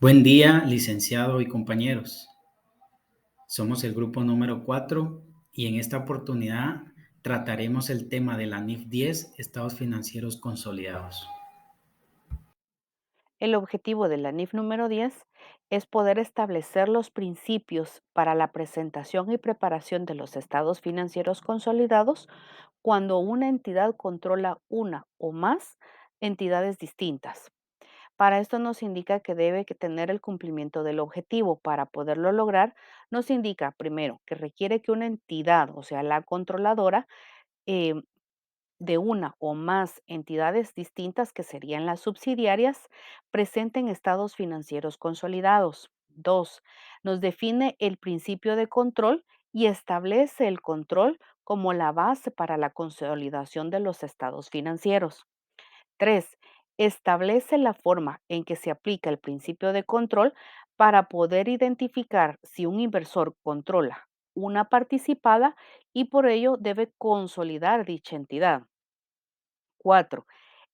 Buen día, licenciado y compañeros. Somos el grupo número 4 y en esta oportunidad trataremos el tema de la NIF 10, estados financieros consolidados. El objetivo de la NIF número 10 es poder establecer los principios para la presentación y preparación de los estados financieros consolidados cuando una entidad controla una o más entidades distintas. Para esto nos indica que debe que tener el cumplimiento del objetivo. Para poderlo lograr, nos indica primero que requiere que una entidad, o sea, la controladora, eh, de una o más entidades distintas, que serían las subsidiarias, presenten estados financieros consolidados. 2. Nos define el principio de control y establece el control como la base para la consolidación de los estados financieros. 3. Establece la forma en que se aplica el principio de control para poder identificar si un inversor controla una participada y por ello debe consolidar dicha entidad. 4.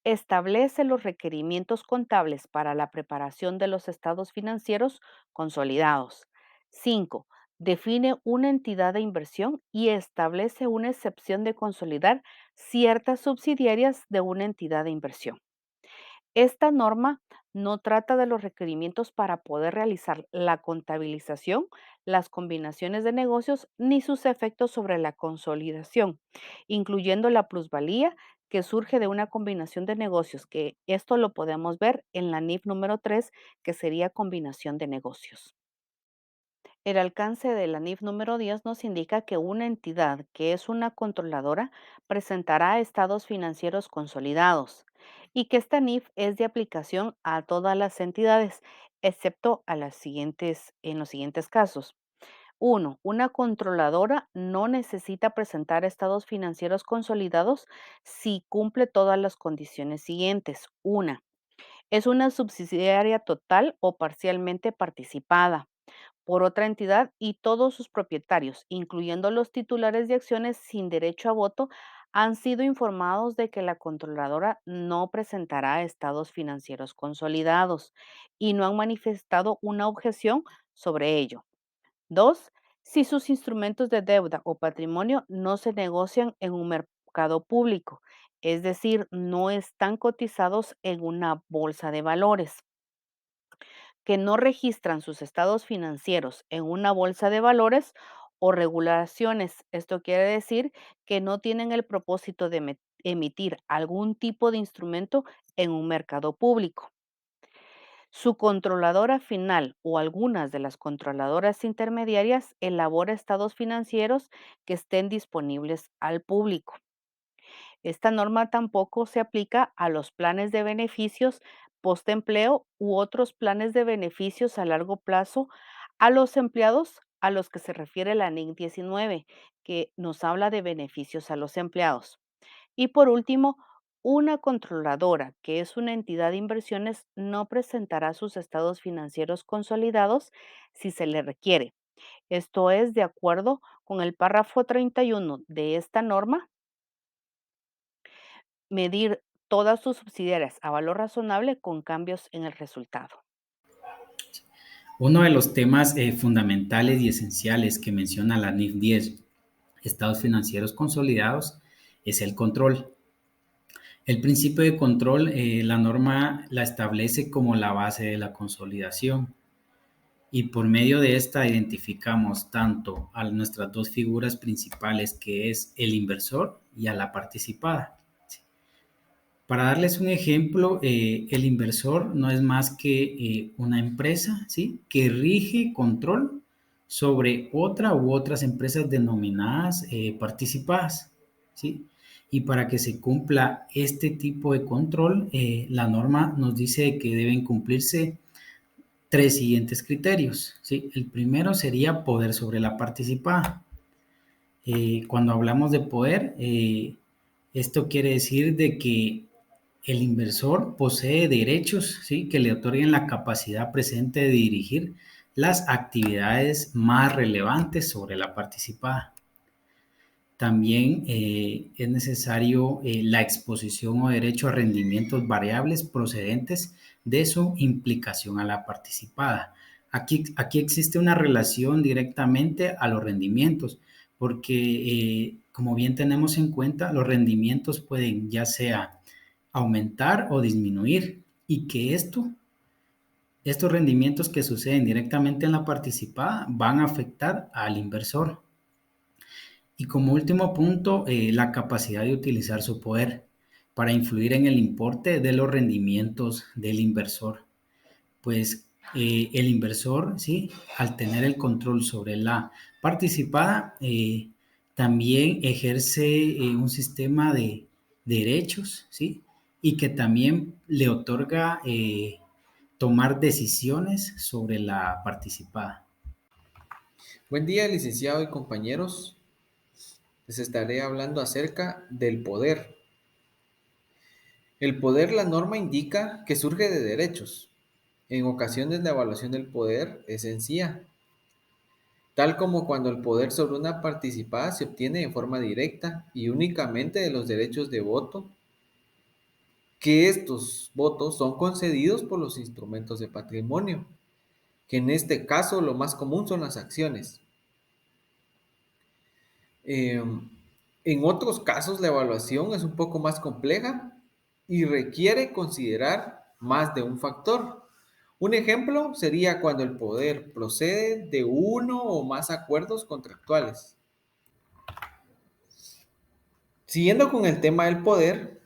Establece los requerimientos contables para la preparación de los estados financieros consolidados. 5. Define una entidad de inversión y establece una excepción de consolidar ciertas subsidiarias de una entidad de inversión. Esta norma no trata de los requerimientos para poder realizar la contabilización, las combinaciones de negocios ni sus efectos sobre la consolidación, incluyendo la plusvalía que surge de una combinación de negocios, que esto lo podemos ver en la NIF número 3, que sería combinación de negocios. El alcance de la NIF número 10 nos indica que una entidad que es una controladora presentará estados financieros consolidados y que esta NIF es de aplicación a todas las entidades, excepto a en los siguientes casos. 1. Una controladora no necesita presentar estados financieros consolidados si cumple todas las condiciones siguientes. Una, es una subsidiaria total o parcialmente participada por otra entidad y todos sus propietarios, incluyendo los titulares de acciones sin derecho a voto, han sido informados de que la controladora no presentará estados financieros consolidados y no han manifestado una objeción sobre ello. 2. Si sus instrumentos de deuda o patrimonio no se negocian en un mercado público, es decir, no están cotizados en una bolsa de valores, que no registran sus estados financieros en una bolsa de valores o regulaciones. Esto quiere decir que no tienen el propósito de emitir algún tipo de instrumento en un mercado público. Su controladora final o algunas de las controladoras intermediarias elabora estados financieros que estén disponibles al público. Esta norma tampoco se aplica a los planes de beneficios postempleo u otros planes de beneficios a largo plazo a los empleados a los que se refiere la NIC 19, que nos habla de beneficios a los empleados. Y por último, una controladora, que es una entidad de inversiones, no presentará sus estados financieros consolidados si se le requiere. Esto es de acuerdo con el párrafo 31 de esta norma, medir todas sus subsidiarias a valor razonable con cambios en el resultado. Uno de los temas fundamentales y esenciales que menciona la NIF 10, estados financieros consolidados, es el control. El principio de control, la norma la establece como la base de la consolidación. Y por medio de esta identificamos tanto a nuestras dos figuras principales, que es el inversor y a la participada. Para darles un ejemplo, el inversor no es más que una empresa, ¿sí?, que rige control sobre otra u otras empresas denominadas participadas, ¿sí? Y para que se cumpla este tipo de control, la norma nos dice que deben cumplirse tres siguientes criterios, ¿sí? El primero sería poder sobre la participada. Cuando hablamos de poder, esto quiere decir de que el inversor posee derechos, ¿sí?, que le otorguen la capacidad presente de dirigir las actividades más relevantes sobre la participada. También es necesario la exposición o derecho a rendimientos variables procedentes de su implicación a la participada. Aquí existe una relación directamente a los rendimientos, porque como bien tenemos en cuenta, los rendimientos pueden ya sea aumentar o disminuir y que estos rendimientos que suceden directamente en la participada van a afectar al inversor. Y como último punto, la capacidad de utilizar su poder para influir en el importe de los rendimientos del inversor. Pues el inversor, ¿sí? Al tener el control sobre la participada, también ejerce un sistema de derechos, ¿sí? Y que también le otorga tomar decisiones sobre la participada. Buen día, licenciado y compañeros. Les estaré hablando acerca del poder. El poder, la norma indica que surge de derechos. En ocasiones la evaluación del poder es sencilla, tal como cuando el poder sobre una participada se obtiene de forma directa y únicamente de los derechos de voto, que estos votos son concedidos por los instrumentos de patrimonio, que en este caso lo más común son las acciones. Eh, en otros casos la evaluación es un poco más compleja y requiere considerar más de un factor. Un ejemplo sería cuando el poder procede de uno o más acuerdos contractuales. Siguiendo con el tema del poder,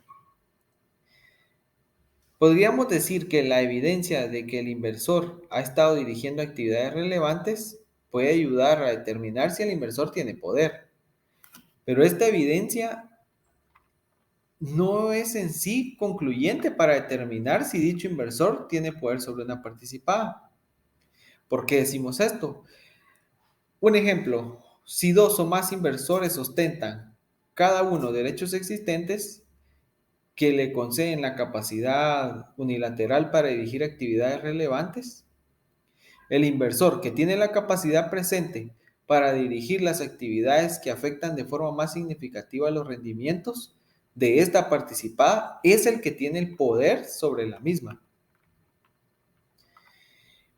podríamos decir que la evidencia de que el inversor ha estado dirigiendo actividades relevantes puede ayudar a determinar si el inversor tiene poder. Pero esta evidencia no es en sí concluyente para determinar si dicho inversor tiene poder sobre una participada. ¿Por qué decimos esto? Un ejemplo, si dos o más inversores ostentan cada uno derechos existentes que le conceden la capacidad unilateral para dirigir actividades relevantes, el inversor que tiene la capacidad presente para dirigir las actividades que afectan de forma más significativa los rendimientos de esta participada es el que tiene el poder sobre la misma.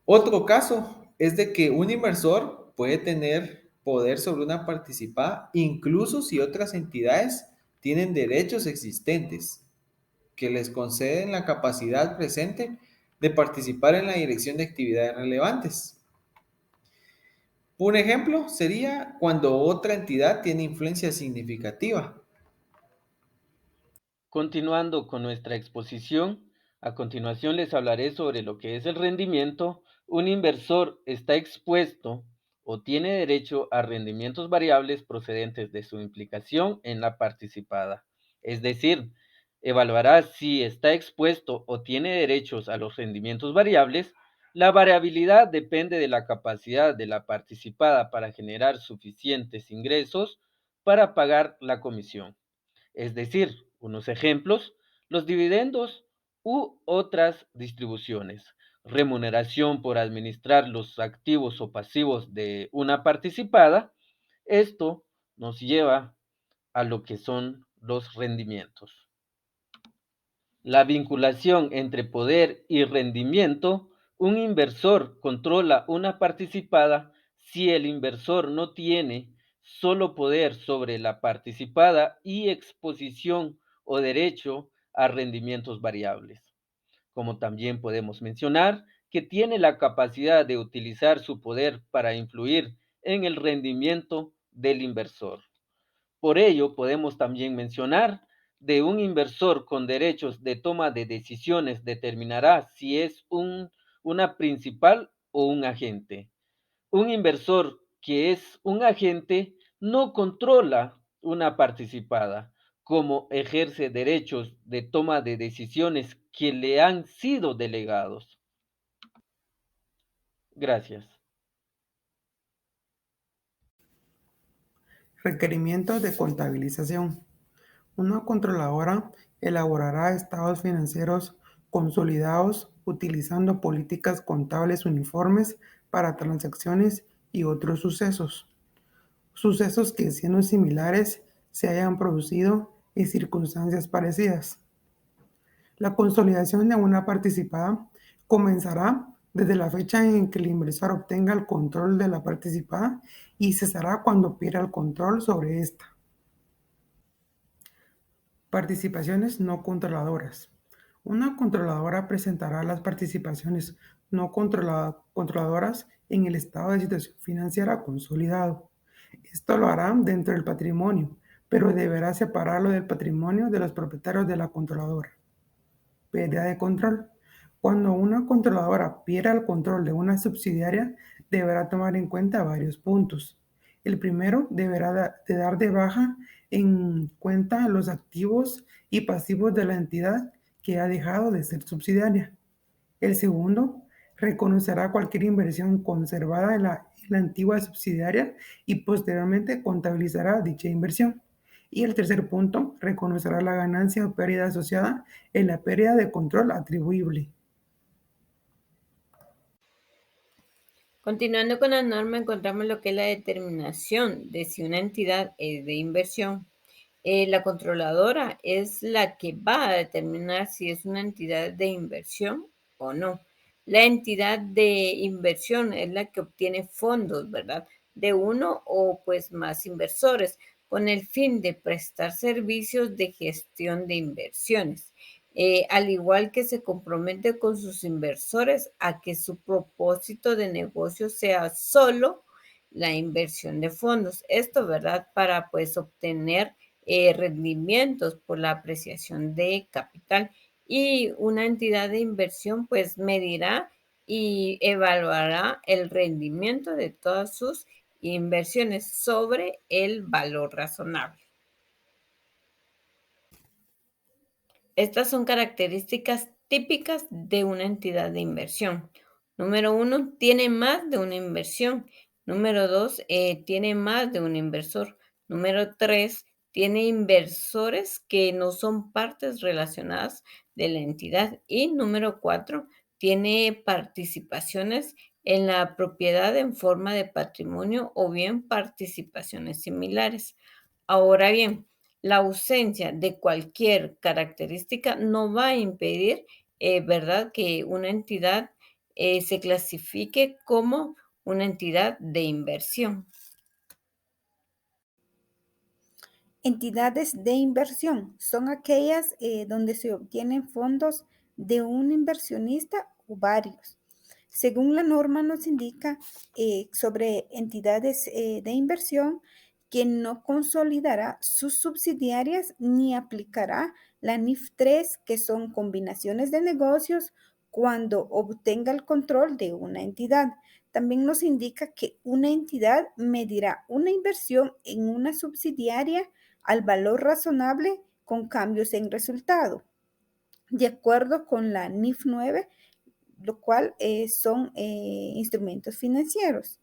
Otro caso es de que un inversor puede tener poder sobre una participada incluso si otras entidades tienen derechos existentes que les conceden la capacidad presente de participar en la dirección de actividades relevantes. Un ejemplo sería cuando otra entidad tiene influencia significativa. Continuando con nuestra exposición, a continuación les hablaré sobre lo que es el rendimiento. Un inversor está expuesto o tiene derecho a rendimientos variables procedentes de su implicación en la participada. Es decir, evaluará si está expuesto o tiene derechos a los rendimientos variables. La variabilidad depende de la capacidad de la participada para generar suficientes ingresos para pagar la comisión. Es decir, unos ejemplos, los dividendos u otras distribuciones, remuneración por administrar los activos o pasivos de una participada. Esto nos lleva a lo que son los rendimientos. La vinculación entre poder y rendimiento. Un inversor controla una participada si el inversor no tiene solo poder sobre la participada y exposición o derecho a rendimientos variables. Como también podemos mencionar que tiene la capacidad de utilizar su poder para influir en el rendimiento del inversor. Por ello, podemos también mencionar de un inversor con derechos de toma de decisiones determinará si es una principal o un agente. Un inversor que es un agente no controla una participada, como ejerce derechos de toma de decisiones que le han sido delegados. Gracias. Requerimientos de contabilización. Una controladora elaborará estados financieros consolidados utilizando políticas contables uniformes para transacciones y otros sucesos. Sucesos que, siendo similares, se hayan producido en circunstancias parecidas. La consolidación de una participada Comenzará desde la fecha en que el inversor obtenga el control de la participada y cesará cuando pierda el control sobre esta. Participaciones no controladoras. Una controladora presentará las participaciones no controladoras en el estado de situación financiera consolidado. Esto lo hará dentro del patrimonio, pero deberá separarlo del patrimonio de los propietarios de la controladora. Pérdida de control. Cuando una controladora pierda el control de una subsidiaria, deberá tomar en cuenta varios puntos. El primero, deberá de dar de baja en cuenta los activos y pasivos de la entidad que ha dejado de ser subsidiaria. El segundo, reconocerá cualquier inversión conservada en la antigua subsidiaria y posteriormente contabilizará dicha inversión. Y el tercer punto, reconocerá la ganancia o pérdida asociada en la pérdida de control atribuible. Continuando con la norma, encontramos lo que es la determinación de si una entidad es de inversión. La controladora es la que va a determinar si es una entidad de inversión o no. La entidad de inversión es la que obtiene fondos, ¿verdad? De uno o pues más inversores con el fin de prestar servicios de gestión de inversiones. Al igual que se compromete con sus inversores a que su propósito de negocio sea solo la inversión de fondos. Esto, ¿verdad? Para pues obtener rendimientos por la apreciación de capital. Y una entidad de inversión pues medirá y evaluará el rendimiento de todas sus inversiones sobre el valor razonable. Estas son características típicas de una entidad de inversión. Número 1, tiene más de una inversión. Número 2, tiene más de un inversor. Número 3, tiene inversores que no son partes relacionadas de la entidad. Y número 4, tiene participaciones en la propiedad en forma de patrimonio o bien participaciones similares. Ahora bien, la ausencia de cualquier característica no va a impedir, ¿verdad?, que una entidad se clasifique como una entidad de inversión. Entidades de inversión son aquellas donde se obtienen fondos de un inversionista o varios. Según la norma nos indica sobre entidades de inversión que no consolidará sus subsidiarias ni aplicará la NIF 3, que son combinaciones de negocios, cuando obtenga el control de una entidad. También nos indica que una entidad medirá una inversión en una subsidiaria al valor razonable con cambios en resultado, de acuerdo con la NIF 9, lo cual son instrumentos financieros.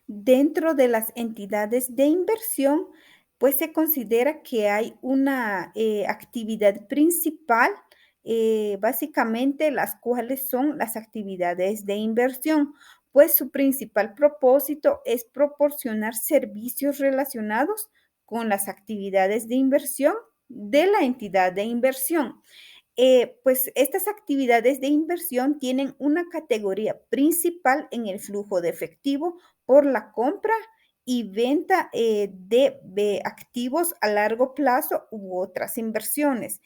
Dentro de las entidades de inversión, pues se considera que hay una actividad principal, básicamente las cuales son las actividades de inversión, pues su principal propósito es proporcionar servicios relacionados con las actividades de inversión de la entidad de inversión. Pues estas actividades de inversión tienen una categoría principal en el flujo de efectivo por la compra y venta de activos a largo plazo u otras inversiones.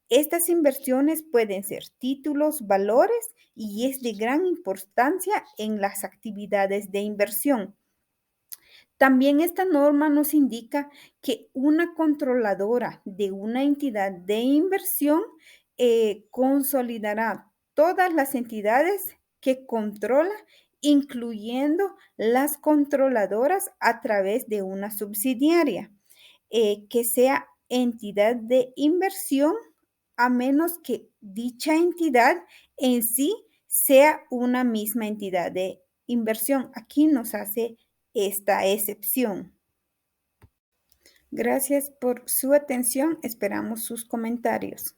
Estas inversiones pueden ser títulos, valores y es de gran importancia en las actividades de inversión. También esta norma nos indica que una controladora de una entidad de inversión consolidará todas las entidades que controla, incluyendo las controladoras a través de una subsidiaria, que sea entidad de inversión, a menos que dicha entidad en sí sea una misma entidad de inversión. Aquí nos hace esta excepción. Gracias por su atención. Esperamos sus comentarios.